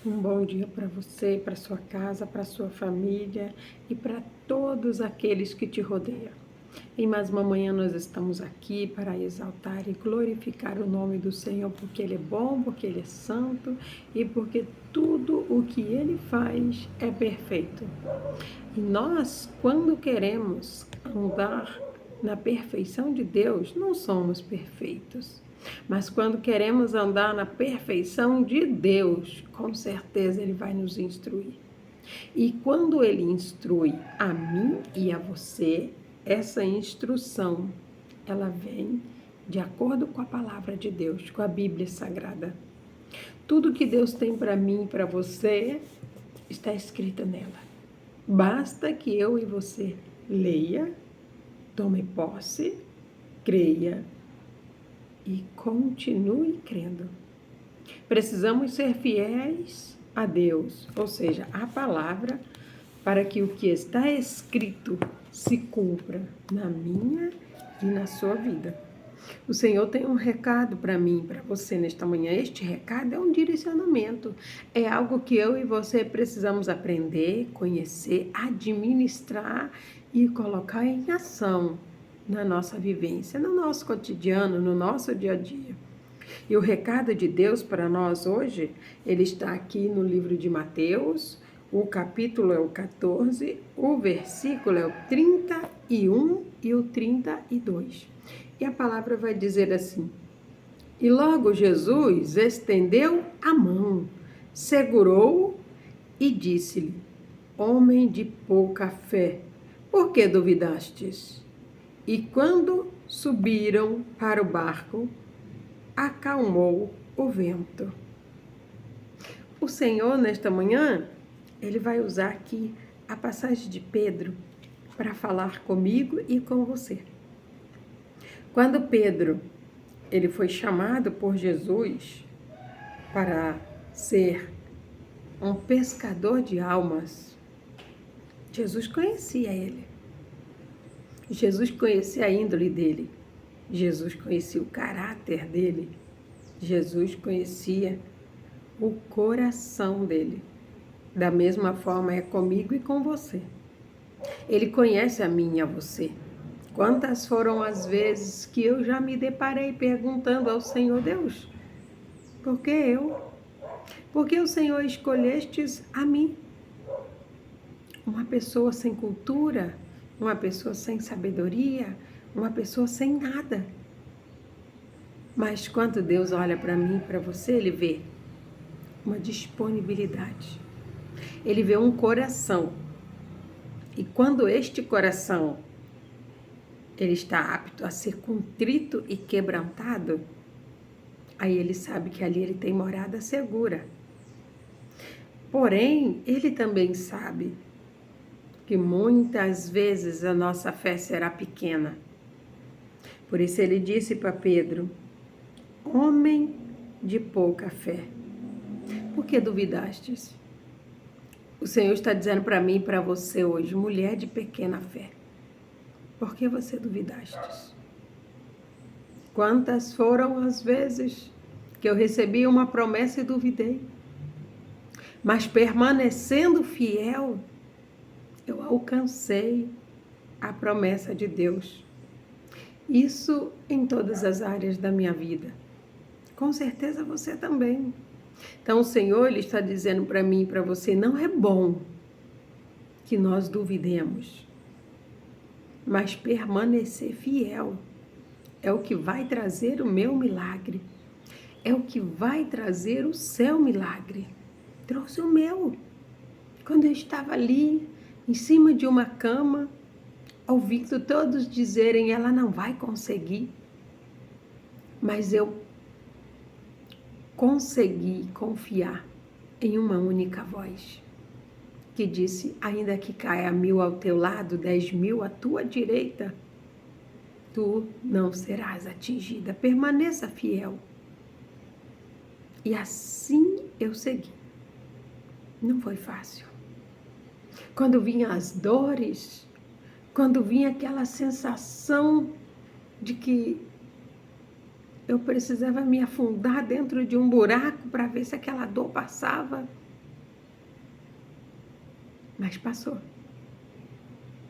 Um bom dia para você, para sua casa, para sua família e para todos aqueles que te rodeiam. Em mais uma manhã nós estamos aqui para exaltar e glorificar o nome do Senhor, porque Ele é bom, porque Ele é santo e porque tudo o que Ele faz é perfeito. E nós, quando queremos andar na perfeição de Deus, não somos perfeitos. Mas quando queremos andar na perfeição de Deus, com certeza Ele vai nos instruir. E quando Ele instrui a mim e a você, essa instrução, ela vem de acordo com a palavra de Deus, com a Bíblia Sagrada. Tudo que Deus tem para mim e para você está escrito nela. Basta que eu e você leia, tome posse, creia e continue crendo. Precisamos ser fiéis a Deus, ou seja, à palavra, para que o que está escrito se cumpra na minha e na sua vida. O Senhor tem um recado para mim, para você nesta manhã. Este recado é um direcionamento. É algo que eu e você precisamos aprender, conhecer, administrar e colocar em ação na nossa vivência, no nosso cotidiano, no nosso dia a dia. E o recado de Deus para nós hoje, ele está aqui no livro de Mateus, o capítulo é o 14, o versículo é o 31 e o 32. E a palavra vai dizer assim: E logo Jesus estendeu a mão, segurou-o e disse-lhe: Homem de pouca fé, por que duvidastes? E quando subiram para o barco, acalmou o vento. O Senhor, nesta manhã, Ele vai usar aqui a passagem de Pedro para falar comigo e com você. Quando Pedro, ele foi chamado por Jesus para ser um pescador de almas, Jesus conhecia ele. Jesus conhecia a índole dele. Jesus conhecia o caráter dele. Jesus conhecia o coração dele. Da mesma forma é comigo e com você. Ele conhece a mim e a você. Quantas foram as vezes que eu já me deparei perguntando ao Senhor: Deus, por que eu? Por que o Senhor escolhestes a mim? Uma pessoa sem cultura, uma pessoa sem sabedoria, uma pessoa sem nada. Mas quando Deus olha para mim e para você, Ele vê uma disponibilidade. Ele vê um coração. E quando este coração ele está apto a ser contrito e quebrantado, aí ele sabe que ali ele tem morada segura. Porém, ele também sabe que muitas vezes a nossa fé será pequena. Por isso ele disse para Pedro: Homem de pouca fé, por que duvidastes? O Senhor está dizendo para mim e para você hoje: mulher de pequena fé, por que você duvidastes? Quantas foram as vezes que eu recebi uma promessa e duvidei? Mas permanecendo fiel, eu alcancei a promessa de Deus. Isso em todas as áreas da minha vida. Com certeza você também. Então o Senhor, Ele está dizendo para mim e para você: não é bom que nós duvidemos, mas permanecer fiel é o que vai trazer o meu milagre, é o que vai trazer o seu milagre. Trouxe o meu. Quando eu estava ali, em cima de uma cama, ouvindo todos dizerem: ela não vai conseguir. Mas eu consegui confiar em uma única voz, que disse: ainda que caia 1000 ao teu lado, 10.000 à tua direita, tu não serás atingida. Permaneça fiel. E assim eu segui. Não foi fácil. Quando vinham as dores, quando vinha aquela sensação de que eu precisava me afundar dentro de um buraco para ver se aquela dor passava, mas passou.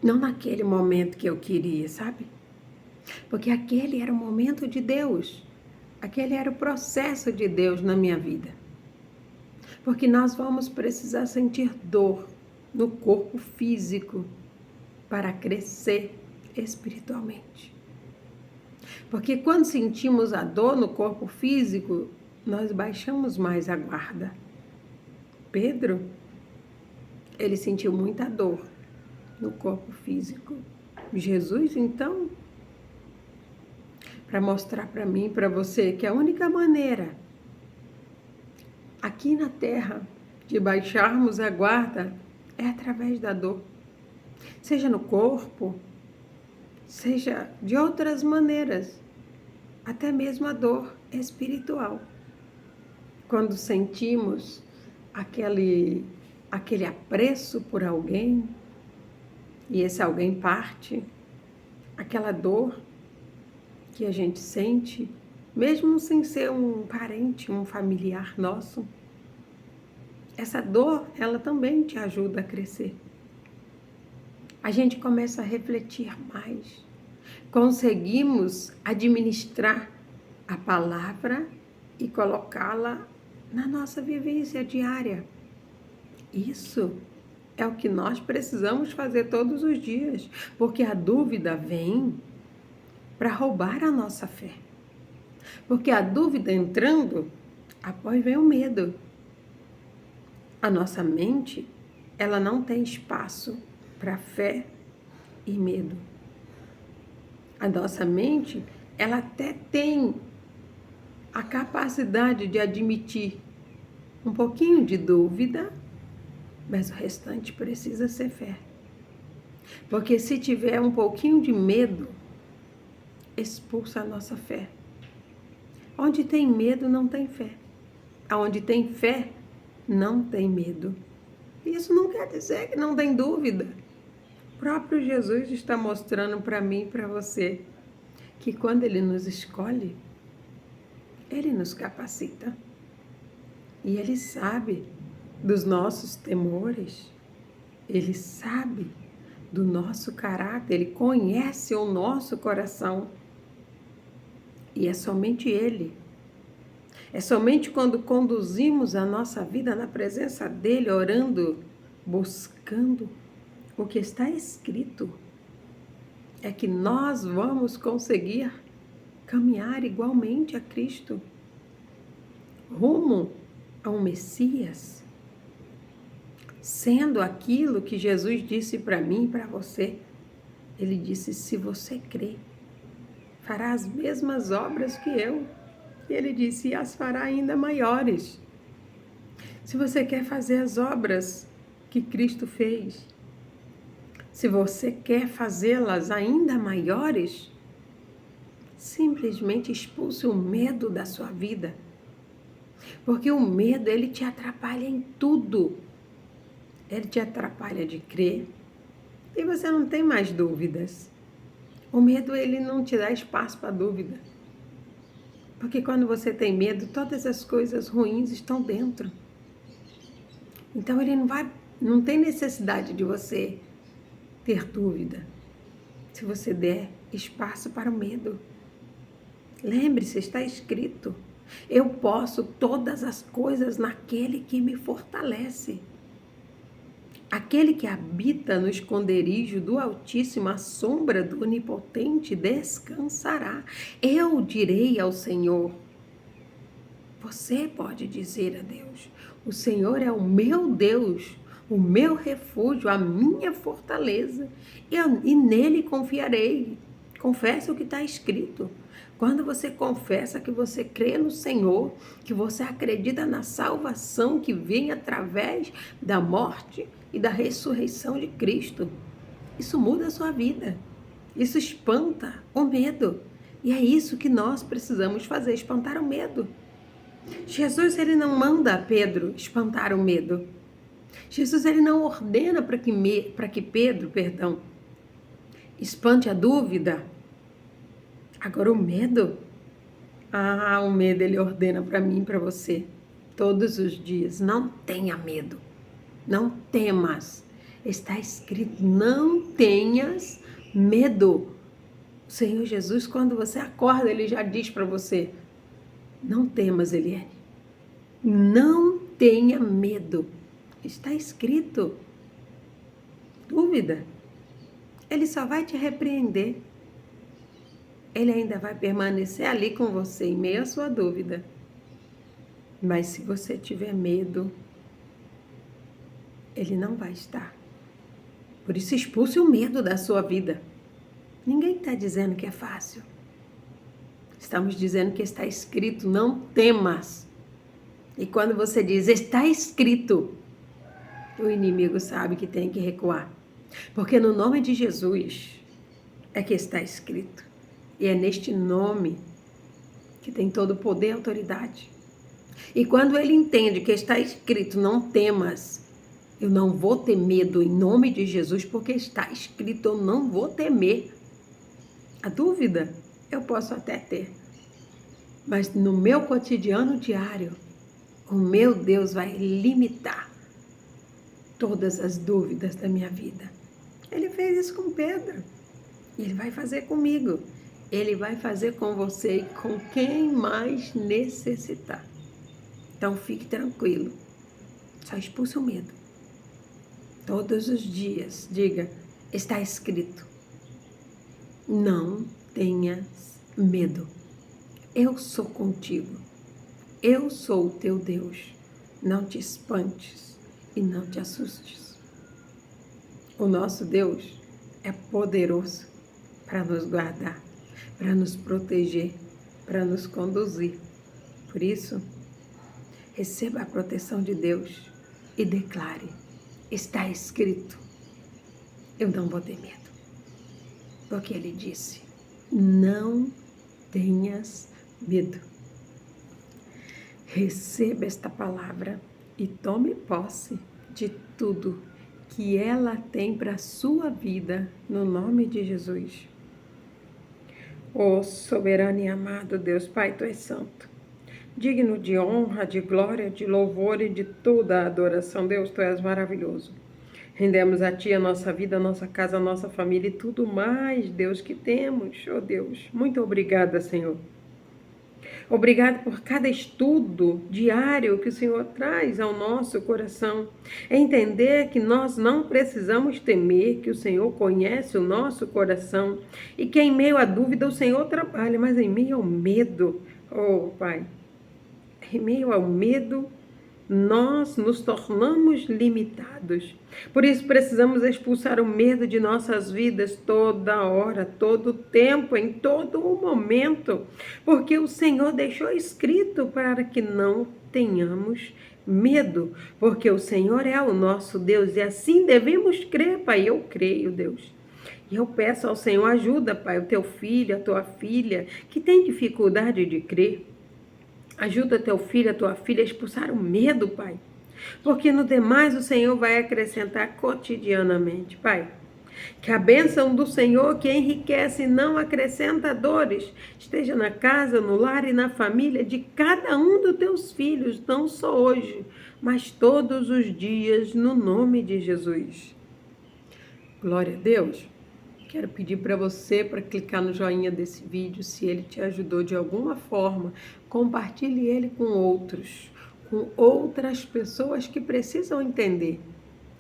Não naquele momento que eu queria, sabe? Porque aquele era o momento de Deus. Aquele era o processo de Deus na minha vida. Porque nós vamos precisar sentir dor no corpo físico para crescer espiritualmente. Porque quando sentimos a dor no corpo físico, nós baixamos mais a guarda. Pedro, ele sentiu muita dor no corpo físico. Jesus, então, para mostrar para mim e para você que a única maneira aqui na terra de baixarmos a guarda é através da dor. Seja no corpo, seja de outras maneiras, até mesmo a dor espiritual. Quando sentimos aquele apreço por alguém e esse alguém parte, aquela dor que a gente sente, mesmo sem ser um parente, um familiar nosso, essa dor, ela também te ajuda a crescer. A gente começa a refletir mais. Conseguimos administrar a palavra e colocá-la na nossa vivência diária. Isso é o que nós precisamos fazer todos os dias, porque a dúvida vem para roubar a nossa fé. Porque a dúvida entrando, após vem o medo. A nossa mente, ela não tem espaço para fé e medo. A nossa mente, ela até tem a capacidade de admitir um pouquinho de dúvida, mas o restante precisa ser fé. Porque se tiver um pouquinho de medo, expulsa a nossa fé. Onde tem medo, não tem fé. Onde tem fé, não tem medo. Isso não quer dizer que não tem dúvida. O próprio Jesus está mostrando para mim e para você que quando Ele nos escolhe, Ele nos capacita. E Ele sabe dos nossos temores. Ele sabe do nosso caráter. Ele conhece o nosso coração. E é somente Ele. É somente quando conduzimos a nossa vida na presença dEle, orando, buscando o que está escrito, é que nós vamos conseguir caminhar igualmente a Cristo, rumo a um Messias, sendo aquilo que Jesus disse para mim e para você. Ele disse: se você crê, fará as mesmas obras que eu. E Ele disse: e as fará ainda maiores. Se você quer fazer as obras que Cristo fez, se você quer fazê-las ainda maiores, simplesmente expulse o medo da sua vida. Porque o medo, ele te atrapalha em tudo. Ele te atrapalha de crer e você não tem mais dúvidas. O medo, ele não te dá espaço para dúvida. Porque quando você tem medo, todas as coisas ruins estão dentro. Então ele não tem necessidade de você ter dúvida, se você der espaço para o medo. Lembre-se, está escrito: eu posso todas as coisas naquele que me fortalece. Aquele que habita no esconderijo do Altíssimo, à sombra do Onipotente, descansará. Eu direi ao Senhor. Você pode dizer a Deus: o Senhor é o meu Deus, o meu refúgio, a minha fortaleza, e nele confiarei. Confesse o que está escrito. Quando você confessa que você crê no Senhor, que você acredita na salvação que vem através da morte e da ressurreição de Cristo, isso muda a sua vida. Isso espanta o medo. E é isso que nós precisamos fazer, espantar o medo. Jesus, ele não manda Pedro espantar o medo. Jesus, ele não ordena para que Pedro, espante a dúvida. Agora o medo, o medo ele ordena para mim e para você todos os dias: não tenha medo, não temas, Está escrito, não tenhas medo. O Senhor Jesus, quando você acorda, Ele já diz para você, não temas, Eliane. Não tenha medo. Está escrito. Dúvida? Ele só vai te repreender. Ele ainda vai permanecer ali com você em meio à sua dúvida. Mas se você tiver medo, Ele não vai estar. Por isso, expulse o medo da sua vida. Ninguém está dizendo que é fácil. Estamos dizendo que está escrito, não temas. E quando você diz, está escrito, o inimigo sabe que tem que recuar. Porque no nome de Jesus é que está escrito. E é neste nome que tem todo o poder e autoridade. E quando ele entende que está escrito, não temas, eu não vou ter medo em nome de Jesus, porque está escrito, eu não vou temer. A dúvida eu posso até ter, mas no meu cotidiano diário, o meu Deus vai limitar todas as dúvidas da minha vida. Ele fez isso com Pedro, e Ele vai fazer comigo. Ele vai fazer com você e com quem mais necessitar. Então fique tranquilo, só expulse o medo. Todos os dias, diga, está escrito, não tenhas medo. Eu sou contigo. Eu sou o teu Deus. Não te espantes e não te assustes. O nosso Deus é poderoso para nos guardar, para nos proteger, para nos conduzir. Por isso, receba a proteção de Deus e declare, está escrito, eu não vou ter medo. Porque Ele disse, não tenhas medo. Receba esta palavra e tome posse de tudo que ela tem para a sua vida, no nome de Jesus. Ó soberano e amado Deus, Pai, Tu és santo, digno de honra, de glória, de louvor e de toda a adoração. Deus, Tu és maravilhoso. Rendemos a Ti a nossa vida, a nossa casa, a nossa família e tudo mais, Deus, que temos. Oh Deus, muito obrigada, Senhor. Obrigada por cada estudo diário que o Senhor traz ao nosso coração. Entender que nós não precisamos temer, que o Senhor conhece o nosso coração e que em meio à dúvida o Senhor trabalha, mas em meio ao medo, oh Pai, em meio ao medo, nós nos tornamos limitados. Por isso precisamos expulsar o medo de nossas vidas toda hora, todo tempo, em todo o momento, porque o Senhor deixou escrito para que não tenhamos medo, porque o Senhor é o nosso Deus e assim devemos crer, Pai. Eu creio, Deus. E eu peço ao Senhor ajuda, Pai, o teu filho, a tua filha, que tem dificuldade de crer. Ajuda teu filho, a tua filha a expulsar o medo, Pai. Porque no demais o Senhor vai acrescentar cotidianamente, Pai. Que a bênção do Senhor que enriquece e não acrescenta dores esteja na casa, no lar e na família de cada um dos teus filhos, não só hoje, mas todos os dias, no nome de Jesus. Glória a Deus. Quero pedir para você para clicar no joinha desse vídeo, se ele te ajudou de alguma forma, compartilhe ele com outros, com outras pessoas que precisam entender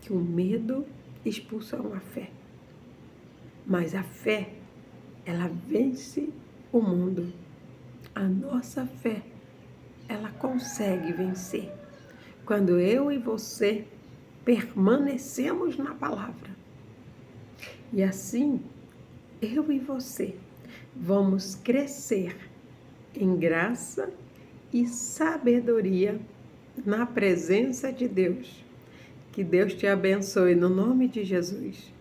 que o medo expulsa uma fé. Mas a fé, ela vence o mundo. A nossa fé, ela consegue vencer. Quando eu e você permanecemos na palavra. E assim, eu e você vamos crescer em graça e sabedoria na presença de Deus. Que Deus te abençoe no nome de Jesus.